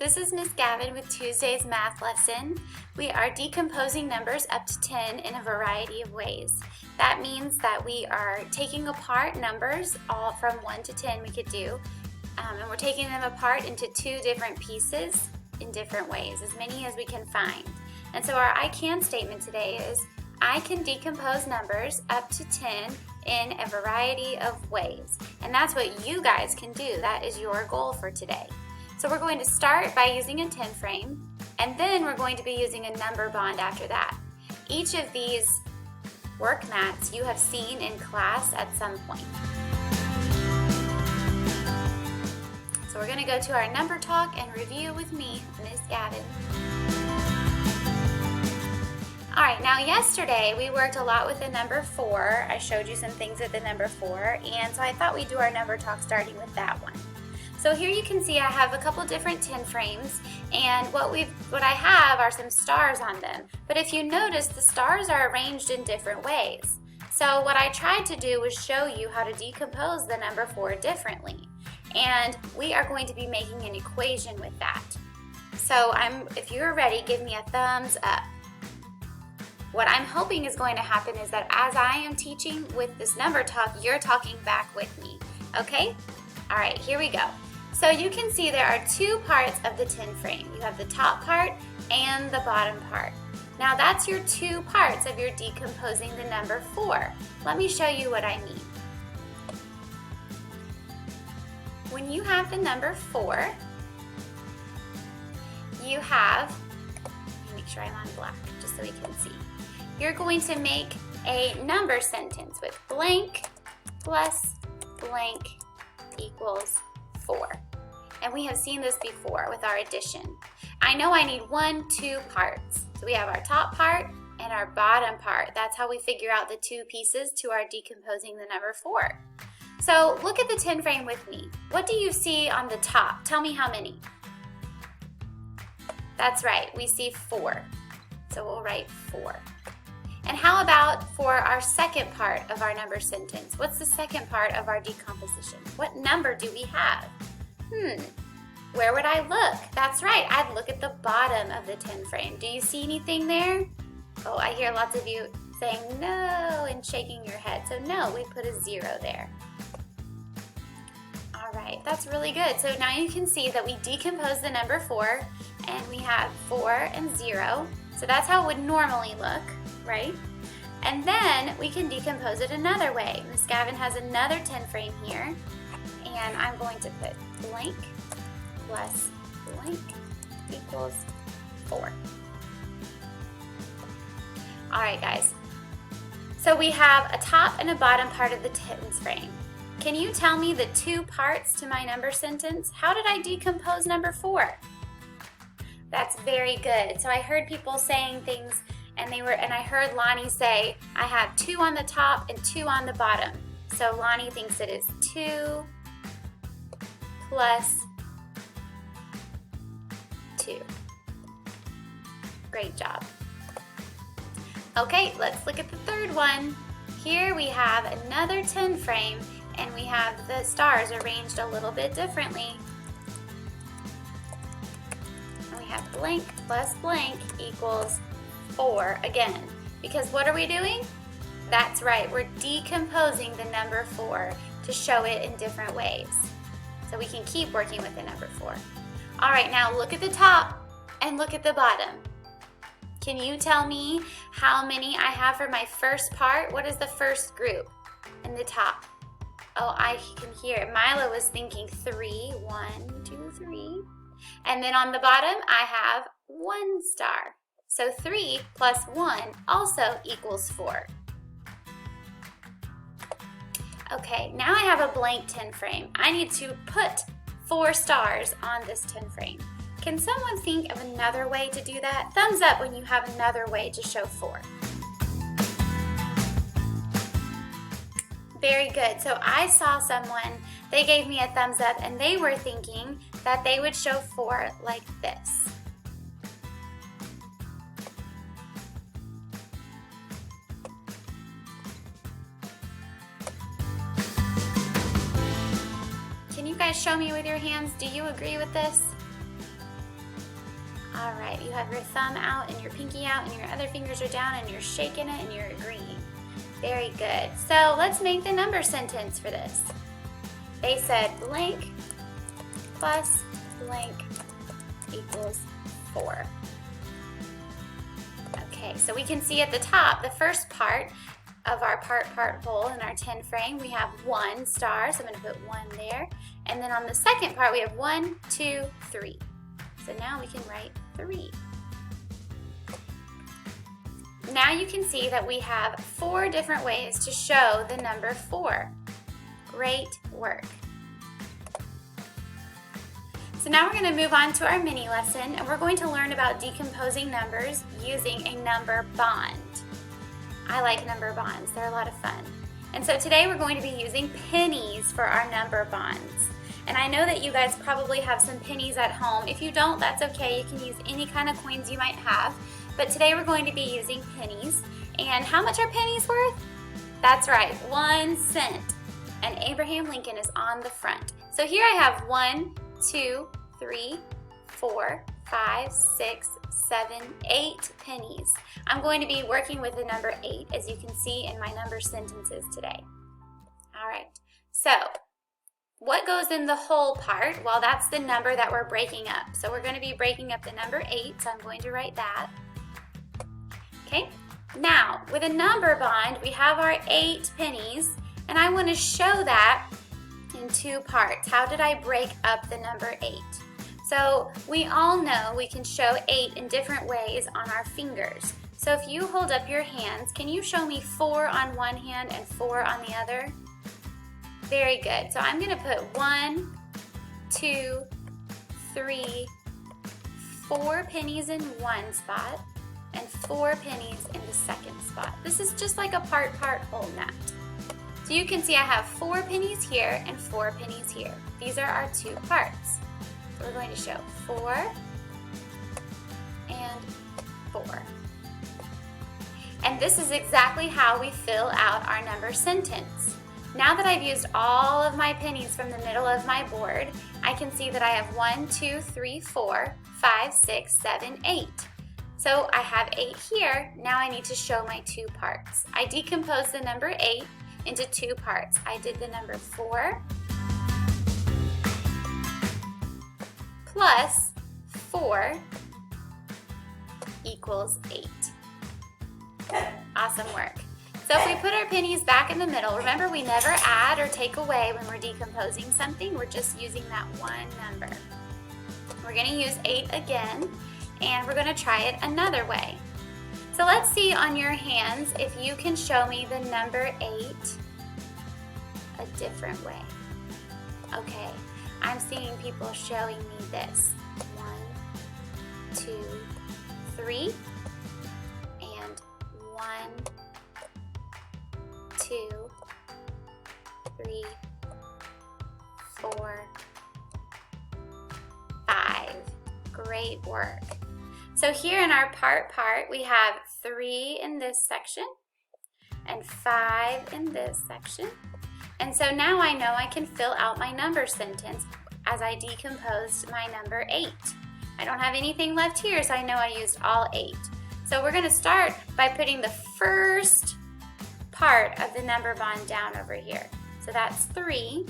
This is Miss Gavin with Tuesday's math lesson. We are decomposing numbers up to 10 in a variety of ways. That means that we are taking apart numbers, all from 1 to 10 we could do, and we're taking them apart into two different pieces in different ways, as many as we can find. And so our I can statement today is, I can decompose numbers up to 10 in a variety of ways. And that's what you guys can do. That is your goal for today. So we're going to start by using a 10 frame, and then we're going to be using a number bond after that. Each of these work mats you have seen in class at some point. So we're going to go to our number talk and review with me, Miss Gavin. Alright, now yesterday we worked a lot with the number 4. I showed you some things with the number 4, and so I thought we'd do our number talk starting with that one. So here you can see I have a couple different 10 frames, and what I have are some stars on them. But if you notice, the stars are arranged in different ways. So what I tried to do was show you how to decompose the number 4 differently. And we are going to be making an equation with that. So if you're ready, give me a thumbs up. What I'm hoping is going to happen is that as I am teaching with this number talk, you're talking back with me, okay? All right, here we go. So you can see there are two parts of the 10 frame. You have the top part and the bottom part. Now that's your two parts of your decomposing the number 4. Let me show you what I mean. When you have the number 4, you have, let me make sure I'm on black just so we can see. You're going to make a number sentence with blank plus blank equals 4. And we have seen this before with our addition. I know I need 2 parts. So we have our top part and our bottom part. That's how we figure out the two pieces to our decomposing the number 4. So look at the 10 frame with me. What do you see on the top? Tell me how many. That's right, we see 4. So we'll write 4. And how about for our second part of our number sentence? What's the second part of our decomposition? What number do we have? Where would I look? That's right, I'd look at the bottom of the 10 frame. Do you see anything there? Oh, I hear lots of you saying no and shaking your head. So no, we put a 0 there. All right, that's really good. So now you can see that we decompose the number 4, and we have 4 and 0. So that's how it would normally look, right? And then we can decompose it another way. Miss Gavin has another 10 frame here, and I'm going to put blank plus blank equals 4. All right, guys. So we have a top and a bottom part of the 10 frame. Can you tell me the two parts to my number sentence? How did I decompose number 4? That's very good. So I heard people saying things, and I heard Lonnie say, I have 2 on the top and 2 on the bottom. So Lonnie thinks it is 2 plus 2. Great job. Okay, let's look at the third one. Here we have another 10 frame, and we have the stars arranged a little bit differently. And we have blank plus blank equals 4 again. Because what are we doing? That's right, we're decomposing the number 4 to show it in different ways. So we can keep working with the number 4. All right, now look at the top and look at the bottom. Can you tell me how many I have for my first part? What is the first group in the top? Oh, I can hear it. Milo was thinking 3. 1, 2, 3. And then on the bottom, I have 1 star. So 3 plus 1 also equals 4. Okay, now I have a blank 10 frame. I need to put 4 stars on this 10 frame. Can someone think of another way to do that? Thumbs up when you have another way to show 4. Very good. So I saw someone, they gave me a thumbs up, and they were thinking that they would show 4 like this. Can you guys show me with your hands? Do you agree with this? All right, you have your thumb out and your pinky out and your other fingers are down and you're shaking it and you're agreeing. Very good. So let's make the number sentence for this. They said blank plus blank equals 4. Okay, so we can see at the top, the first part of our part whole in our 10 frame, we have 1 star, so I'm going to put 1 there. And then on the second part, we have 1, 2, 3. So now we can write 3. Now you can see that we have 4 different ways to show the number 4. Great work. So now we're going to move on to our mini lesson, and we're going to learn about decomposing numbers using a number bond. I like number bonds. They're a lot of fun. And so today we're going to be using pennies for our number bonds. And I know that you guys probably have some pennies at home. If you don't, that's okay. You can use any kind of coins you might have. But today we're going to be using pennies. And how much are pennies worth? That's right, 1 cent. And Abraham Lincoln is on the front. So here I have 1, 2, 3, 4, 5, 6, 7, 8 pennies. I'm going to be working with the number 8, as you can see in my number sentences today. All right, so what goes in the whole part? Well, that's the number that we're breaking up. So we're going to be breaking up the number 8, so I'm going to write that. Okay, now with a number bond, we have our 8 pennies, and I want to show that in 2 parts. How did I break up the number 8? So we all know we can show 8 in different ways on our fingers. So if you hold up your hands, can you show me 4 on one hand and 4 on the other? Very good. So I'm going to put 1, 2, 3, 4 pennies in one spot and 4 pennies in the second spot. This is just like a part whole math. So you can see I have 4 pennies here and 4 pennies here. These are our 2 parts. So we're going to show 4 and 4. And this is exactly how we fill out our number sentence. Now that I've used all of my pennies from the middle of my board, I can see that I have 1, 2, 3, 4, 5, 6, 7, 8. So I have 8 here. Now I need to show my 2 parts. I decomposed the number 8 into 2 parts. I did the number 4 plus 4 equals 8. Awesome work. So if we put our pennies back in the middle, remember we never add or take away when we're decomposing something. We're just using that one number. We're going to use 8 again, and we're going to try it another way. So let's see on your hands if you can show me the number 8 a different way. Okay, I'm seeing people showing me this. 1, 2, 3, and 1, 2, 3, 4, 5. Great work. So here in our part, we have 3 in this section and 5 in this section. And so now I know I can fill out my number sentence as I decomposed my number 8. I don't have anything left here, so I know I used all 8. So we're going to start by putting the first part of the number bond down over here. So that's 3,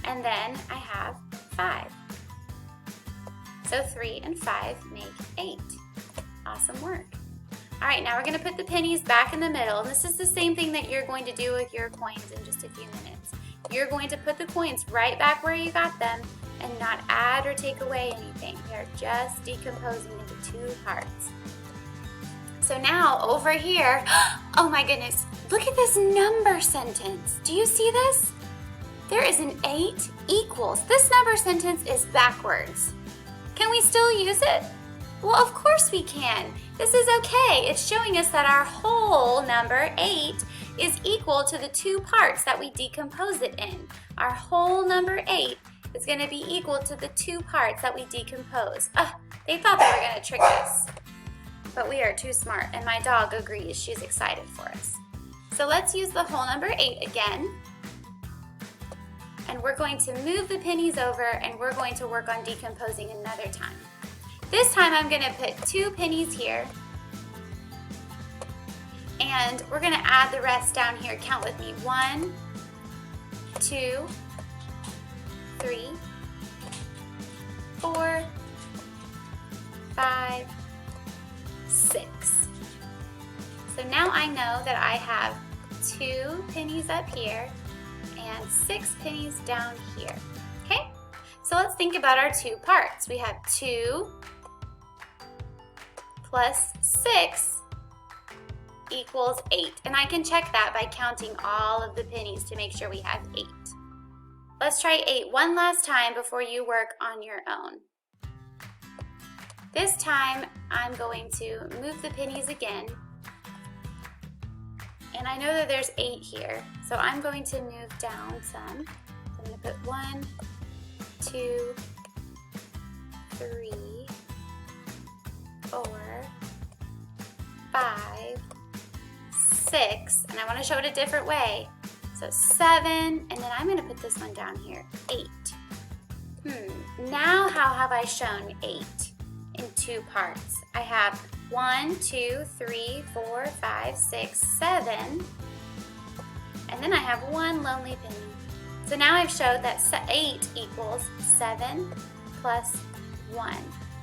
and then I have 5. So 3 and 5 make 8. Awesome work. All right, now we're going to put the pennies back in the middle. This is the same thing that you're going to do with your coins in just a few minutes. You're going to put the coins right back where you got them and not add or take away anything. We are just decomposing into 2 parts. So now over here, oh my goodness, look at this number sentence. Do you see this? There is an 8 equals. This number sentence is backwards. Can we still use it? Well, of course we can. This is okay. It's showing us that our whole number 8 is equal to the 2 parts that we decompose it in. Our whole number 8 is going to be equal to the 2 parts that we decompose. They thought they were going to trick us. But we are too smart, and my dog agrees. She's excited for us. So let's use the whole number 8 again. And we're going to move the pennies over, and we're going to work on decomposing another time. This time I'm gonna put 2 pennies here, and we're gonna add the rest down here. Count with me. 1, 2, 3, 4, 5, 6. So now I know that I have 2 pennies up here and 6 pennies down here. Okay? So let's think about our 2 parts. We have 2 plus 6 equals 8. And I can check that by counting all of the pennies to make sure we have 8. Let's try 8 one last time before you work on your own. This time I'm going to move the pennies again. And I know that there's 8 here, so I'm going to move down some. So I'm going to put 1, 2, 3, 4, 5, 6, and I want to show it a different way. So 7, and then I'm going to put this one down here, 8. Now how have I shown 8 in 2 parts? I have 1, 2, 3, 4, 5, 6, 7, and then I have 1 lonely penny. So now I've showed that 8 equals 7 plus 1.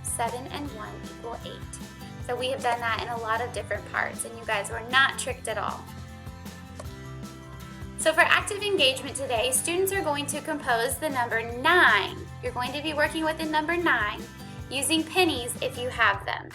7 and 1 equal 8. So we have done that in a lot of different parts, and you guys were not tricked at all. So for active engagement today, students are going to compose the number 9. You're going to be working with the number 9 using pennies if you have them.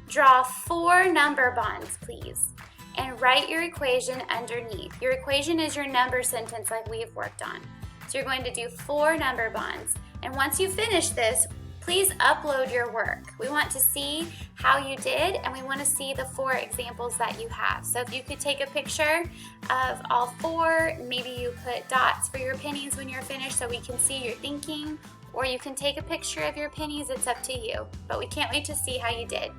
Draw 4 number bonds, please, and write your equation underneath. Your equation is your number sentence like we've worked on. So you're going to do 4 number bonds, and once you finish this, please upload your work. We want to see how you did, and we want to see the 4 examples that you have. So if you could take a picture of all 4, maybe you put dots for your pennies when you're finished so we can see your thinking, or you can take a picture of your pennies, it's up to you. But we can't wait to see how you did.